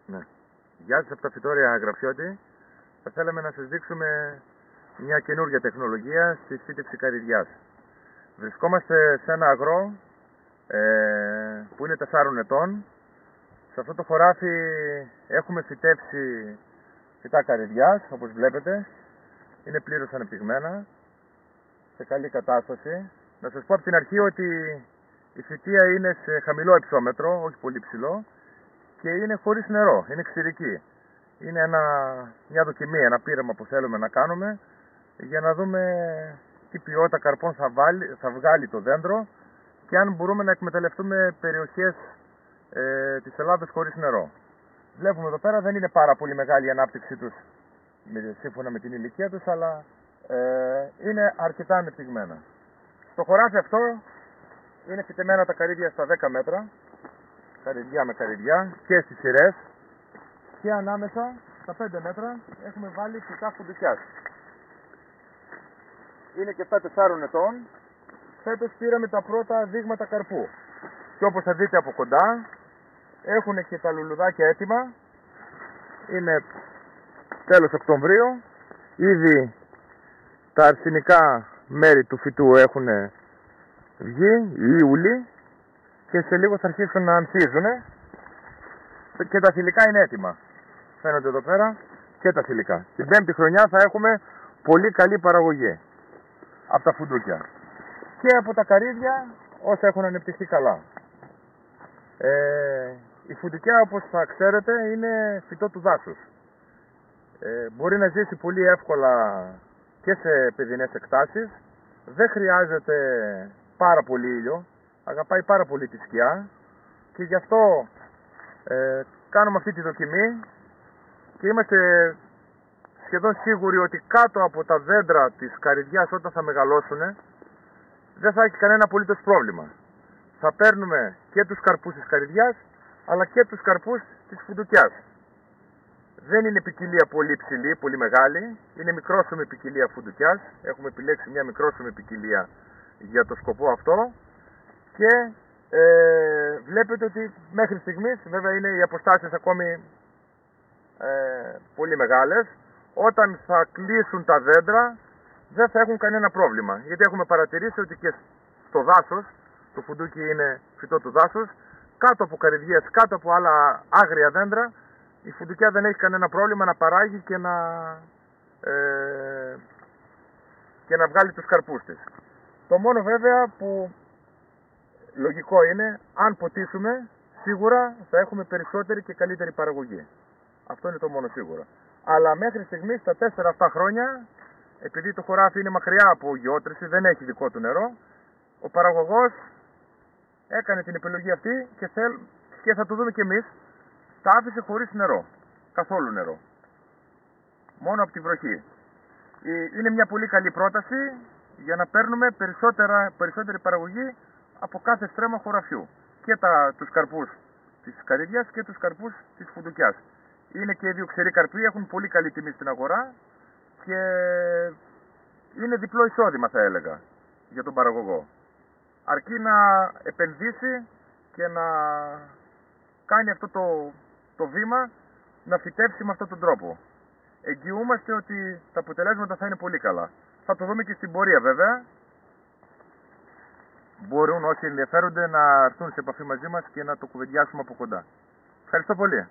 Ναι. Γεια σας από τα φυτόρια Γραφιώτη. Θα θέλαμε να σας δείξουμε μια καινούργια τεχνολογία στη φύτευση καρυδιάς. Βρισκόμαστε σε ένα αγρό που είναι 4 ετών. Σε αυτό το χωράφι έχουμε φυτέψει φυτά καρυδιάς, όπως βλέπετε. Είναι πλήρως ανεπτυγμένα, σε καλή κατάσταση. Να σας πω από την αρχή ότι η φυτεία είναι σε χαμηλό υψόμετρο, όχι πολύ ψηλό, και είναι χωρίς νερό, είναι ξηρική. Είναι μια δοκιμή, ένα πείραμα που θέλουμε να κάνουμε για να δούμε τι ποιότητα καρπών θα βγάλει το δέντρο και αν μπορούμε να εκμεταλλευτούμε περιοχές της Ελλάδας χωρίς νερό. Βλέπουμε εδώ πέρα δεν είναι πάρα πολύ μεγάλη η ανάπτυξή τους σύμφωνα με την ηλικία τους, αλλά είναι αρκετά ανεπτυγμένα. Στο χωράφι αυτό είναι φυτεμένα τα καρύδια στα 10 μέτρα, καρυδιά με καρυδιά και στις σειρές, και ανάμεσα στα 5 μέτρα έχουμε βάλει φυτά φουντουκιάς. Είναι και αυτά 4 ετών. Φέτος πήραμε τα πρώτα δείγματα καρπού και όπως θα δείτε από κοντά έχουν και τα λουλουδάκια έτοιμα. Είναι τέλος Οκτωβρίου. Ήδη τα αρσενικά μέρη του φυτού έχουν βγει, οι ούλοι, και σε λίγο θα αρχίσουν να ανθίζουν και τα θηλυκά είναι έτοιμα. Φαίνονται εδώ πέρα και τα θηλυκά. Την 5η χρονιά θα έχουμε πολύ καλή παραγωγή από τα φουντούκια και από τα καρύδια όσα έχουν ανεπτυχθεί καλά. Η φουντουκιά, όπως θα ξέρετε, είναι φυτό του δάσους. Μπορεί να ζήσει πολύ εύκολα και σε παιδινές εκτάσεις. Δεν χρειάζεται πάρα πολύ ήλιο. Αγαπάει πάρα πολύ τη σκιά και γι' αυτό κάνουμε αυτή τη δοκιμή και είμαστε σχεδόν σίγουροι ότι κάτω από τα δέντρα της καρυδιάς όταν θα μεγαλώσουν δεν θα έχει κανένα απολύτως πρόβλημα. Θα παίρνουμε και τους καρπούς της καρυδιάς αλλά και τους καρπούς της φουντουκιάς. Δεν είναι ποικιλία πολύ ψηλή, πολύ μεγάλη. Είναι μικρόσωμη ποικιλία φουντουκιάς. Έχουμε επιλέξει μια μικρόσωμη ποικιλία για το σκοπό αυτό. Και βλέπετε ότι μέχρι στιγμής, βέβαια είναι οι αποστάσεις ακόμη πολύ μεγάλες, όταν θα κλείσουν τα δέντρα δεν θα έχουν κανένα πρόβλημα, γιατί έχουμε παρατηρήσει ότι και στο δάσος, το φουντούκι είναι φυτό του δάσους, κάτω από καρυδιές, κάτω από άλλα άγρια δέντρα, η φουντουκιά δεν έχει κανένα πρόβλημα να παράγει και να βγάλει τους καρπούς της. Το μόνο βέβαια που λογικό είναι, αν ποτίσουμε, σίγουρα θα έχουμε περισσότερη και καλύτερη παραγωγή. Αυτό είναι το μόνο σίγουρο. Αλλά μέχρι στιγμής, τα 4 αυτά χρόνια, επειδή το χωράφι είναι μακριά από γεώτρηση, δεν έχει δικό του νερό, ο παραγωγός έκανε την επιλογή αυτή και θα το δούμε κι εμείς, τα άφησε χωρίς νερό. Καθόλου νερό. Μόνο από τη βροχή. Είναι μια πολύ καλή πρόταση για να παίρνουμε περισσότερη παραγωγή από κάθε στρέμμα χωραφιού. Και τους καρπούς της καρυδιάς και τους καρπούς της φουντουκιάς. Είναι και οι δύο ξεροί καρποί, έχουν πολύ καλή τιμή στην αγορά και είναι διπλό εισόδημα, θα έλεγα, για τον παραγωγό. Αρκεί να επενδύσει και να κάνει αυτό το βήμα, να φυτέψει με αυτόν τον τρόπο. Εγγυούμαστε ότι τα αποτελέσματα θα είναι πολύ καλά. Θα το δούμε και στην πορεία βέβαια. Μπορούν όσοι ενδιαφέρονται να έρθουν σε επαφή μαζί μας και να το κουβεντιάσουμε από κοντά. Ευχαριστώ πολύ.